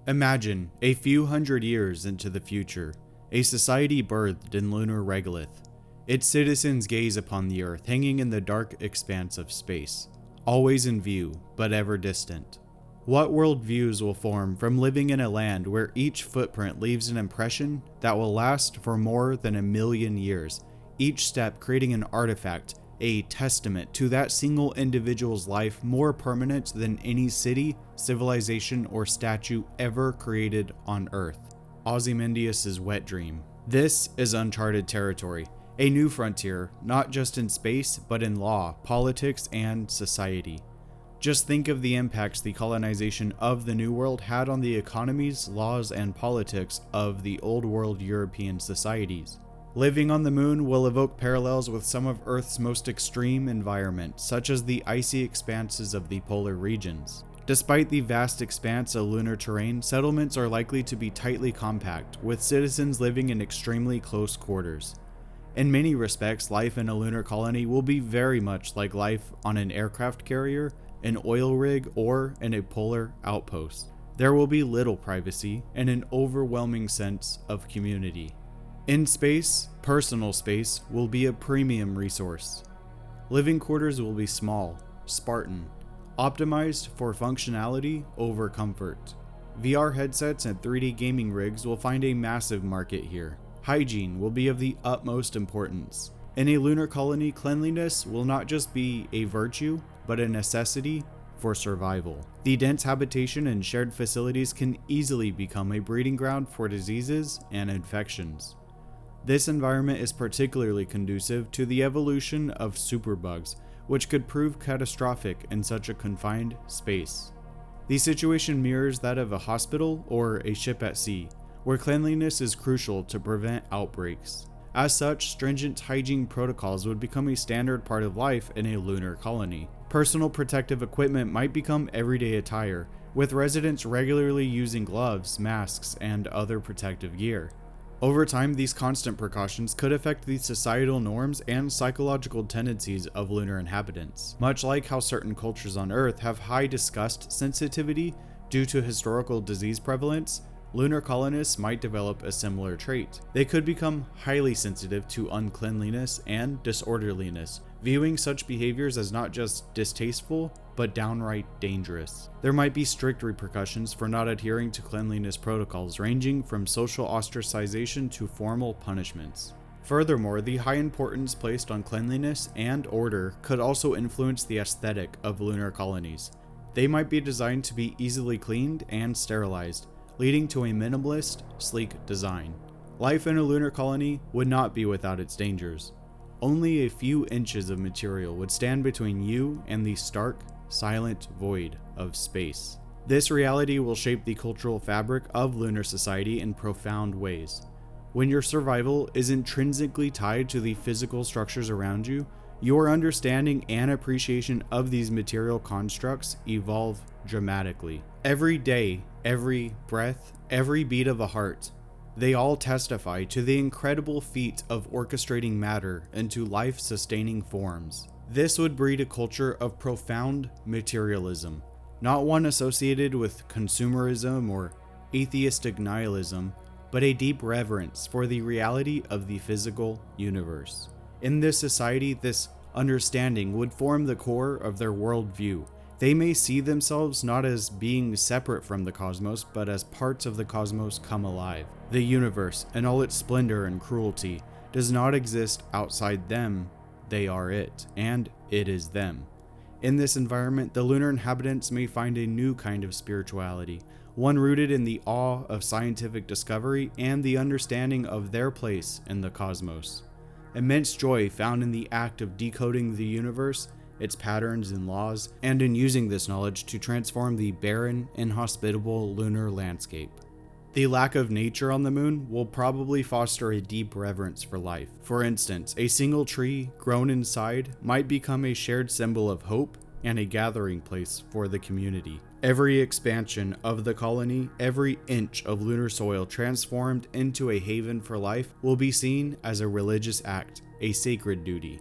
Imagine, a few hundred years into the future, a society birthed in lunar regolith. Its citizens gaze upon the Earth hanging in the dark expanse of space, always in view, but ever distant. What worldviews will form from living in a land where each footprint leaves an impression that will last for more than 1,000,000 years, each step creating an artifact, a testament to that single individual's life more permanent than any city, civilization, or statue ever created on Earth. Ozymandias' wet dream. This is uncharted territory, a new frontier, not just in space, but in law, politics, and society. Just think of the impacts the colonization of the New World had on the economies, laws, and politics of the Old World European societies. Living on the moon will evoke parallels with some of Earth's most extreme environments, such as the icy expanses of the polar regions. Despite the vast expanse of lunar terrain, settlements are likely to be tightly compact, with citizens living in extremely close quarters. In many respects, life in a lunar colony will be very much like life on an aircraft carrier, an oil rig, or in a polar outpost. There will be little privacy and an overwhelming sense of community. In space, personal space will be a premium resource. Living quarters will be small, Spartan, optimized for functionality over comfort. VR headsets and 3D gaming rigs will find a massive market here. Hygiene will be of the utmost importance. In a lunar colony, cleanliness will not just be a virtue, but a necessity for survival. The dense habitation and shared facilities can easily become a breeding ground for diseases and infections. This environment is particularly conducive to the evolution of superbugs, which could prove catastrophic in such a confined space. The situation mirrors that of a hospital or a ship at sea, where cleanliness is crucial to prevent outbreaks. As such, stringent hygiene protocols would become a standard part of life in a lunar colony. Personal protective equipment might become everyday attire, with residents regularly using gloves, masks, and other protective gear. Over time, these constant precautions could affect the societal norms and psychological tendencies of lunar inhabitants. Much like how certain cultures on Earth have high disgust sensitivity due to historical disease prevalence, lunar colonists might develop a similar trait. They could become highly sensitive to uncleanliness and disorderliness, viewing such behaviors as not just distasteful, but downright dangerous. There might be strict repercussions for not adhering to cleanliness protocols, ranging from social ostracization to formal punishments. Furthermore, the high importance placed on cleanliness and order could also influence the aesthetic of lunar colonies. They might be designed to be easily cleaned and sterilized, leading to a minimalist, sleek design. Life in a lunar colony would not be without its dangers. Only a few inches of material would stand between you and the stark, silent void of space. This reality will shape the cultural fabric of lunar society in profound ways. When your survival is intrinsically tied to the physical structures around you, your understanding and appreciation of these material constructs evolve dramatically. Every day, every breath, every beat of a heart, they all testify to the incredible feat of orchestrating matter into life-sustaining forms. This would breed a culture of profound materialism, not one associated with consumerism or atheistic nihilism, but a deep reverence for the reality of the physical universe. In this society, this understanding would form the core of their worldview. They may see themselves not as being separate from the cosmos, but as parts of the cosmos come alive. The universe, in all its splendor and cruelty, does not exist outside them. They are it, and it is them. In this environment, the lunar inhabitants may find a new kind of spirituality, one rooted in the awe of scientific discovery and the understanding of their place in the cosmos. Immense joy found in the act of decoding the universe, its patterns and laws, and in using this knowledge to transform the barren, inhospitable lunar landscape. The lack of nature on the moon will probably foster a deep reverence for life. For instance, a single tree grown inside might become a shared symbol of hope and a gathering place for the community. Every expansion of the colony, every inch of lunar soil transformed into a haven for life, will be seen as a religious act, a sacred duty.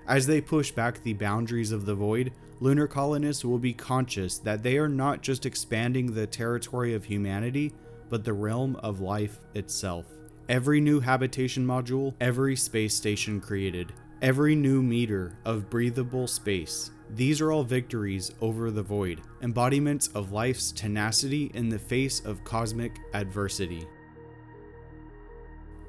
As they push back the boundaries of the void, lunar colonists will be conscious that they are not just expanding the territory of humanity, but the realm of life itself. Every new habitation module, every space station created, every new meter of breathable space, these are all victories over the void, embodiments of life's tenacity in the face of cosmic adversity.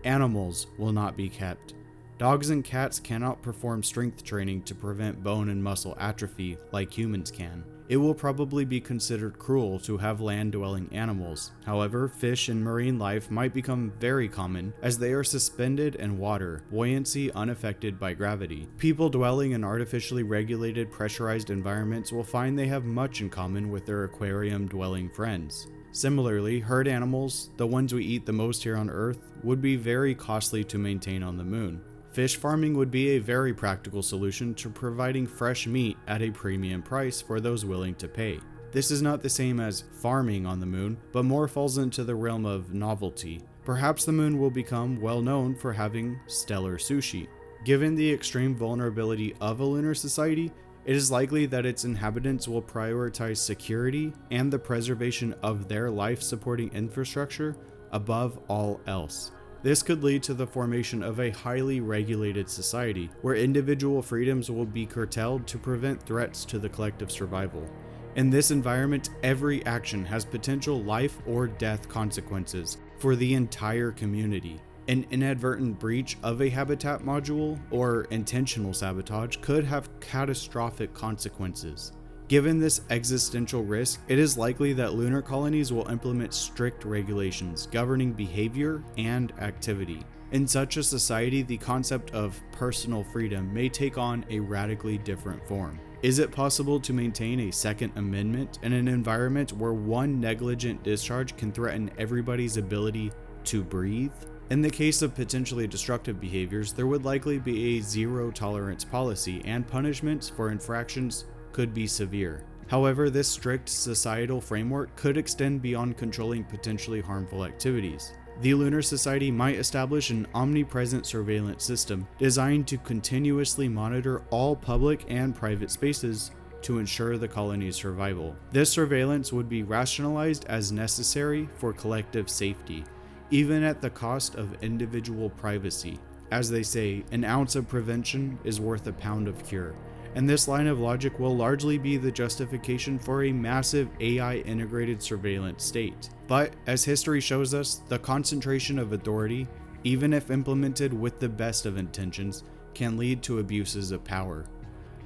Animals will not be kept. Dogs and cats cannot perform strength training to prevent bone and muscle atrophy like humans can. It will probably be considered cruel to have land-dwelling animals. However, fish and marine life might become very common as they are suspended in water, buoyancy unaffected by gravity. People dwelling in artificially regulated, pressurized environments will find they have much in common with their aquarium-dwelling friends. Similarly, herd animals, the ones we eat the most here on Earth, would be very costly to maintain on the moon. Fish farming would be a very practical solution to providing fresh meat at a premium price for those willing to pay. This is not the same as farming on the moon, but more falls into the realm of novelty. Perhaps the moon will become well known for having stellar sushi. Given the extreme vulnerability of a lunar society, it is likely that its inhabitants will prioritize security and the preservation of their life-supporting infrastructure above all else. This could lead to the formation of a highly regulated society, where individual freedoms will be curtailed to prevent threats to the collective survival. In this environment, every action has potential life or death consequences for the entire community. An inadvertent breach of a habitat module or intentional sabotage could have catastrophic consequences. Given this existential risk, it is likely that lunar colonies will implement strict regulations governing behavior and activity. In such a society, the concept of personal freedom may take on a radically different form. Is it possible to maintain a Second Amendment in an environment where one negligent discharge can threaten everybody's ability to breathe? In the case of potentially destructive behaviors, there would likely be a zero-tolerance policy, and punishments for infractions could be severe. However, this strict societal framework could extend beyond controlling potentially harmful activities. The Lunar Society might establish an omnipresent surveillance system designed to continuously monitor all public and private spaces to ensure the colony's survival. This surveillance would be rationalized as necessary for collective safety, even at the cost of individual privacy. As they say, an ounce of prevention is worth a pound of cure. And this line of logic will largely be the justification for a massive AI-integrated surveillance state. But, as history shows us, the concentration of authority, even if implemented with the best of intentions, can lead to abuses of power.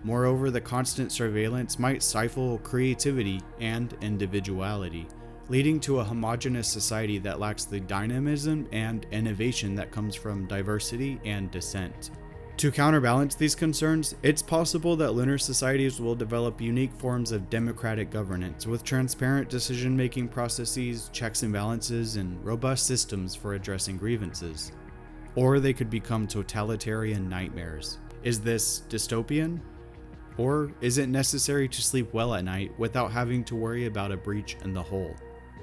Moreover, the constant surveillance might stifle creativity and individuality, leading to a homogeneous society that lacks the dynamism and innovation that comes from diversity and dissent. To counterbalance these concerns, it's possible that lunar societies will develop unique forms of democratic governance with transparent decision-making processes, checks and balances, and robust systems for addressing grievances. Or they could become totalitarian nightmares. Is this dystopian? Or is it necessary to sleep well at night without having to worry about a breach in the whole?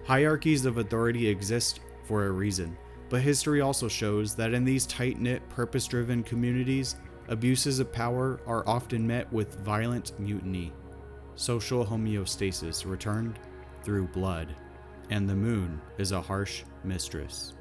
Hierarchies of authority exist for a reason. But history also shows that in these tight-knit, purpose-driven communities, abuses of power are often met with violent mutiny. Social homeostasis returned through blood, and the moon is a harsh mistress.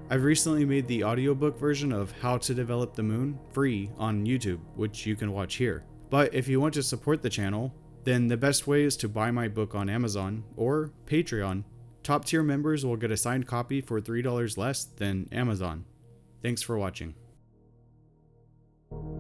I've recently made the audiobook version of How to Develop the Moon free on YouTube, which you can watch here. But if you want to support the channel, then the best way is to buy my book on Amazon or Patreon. Top tier members will get a signed copy for $3 less than Amazon. Thanks for watching.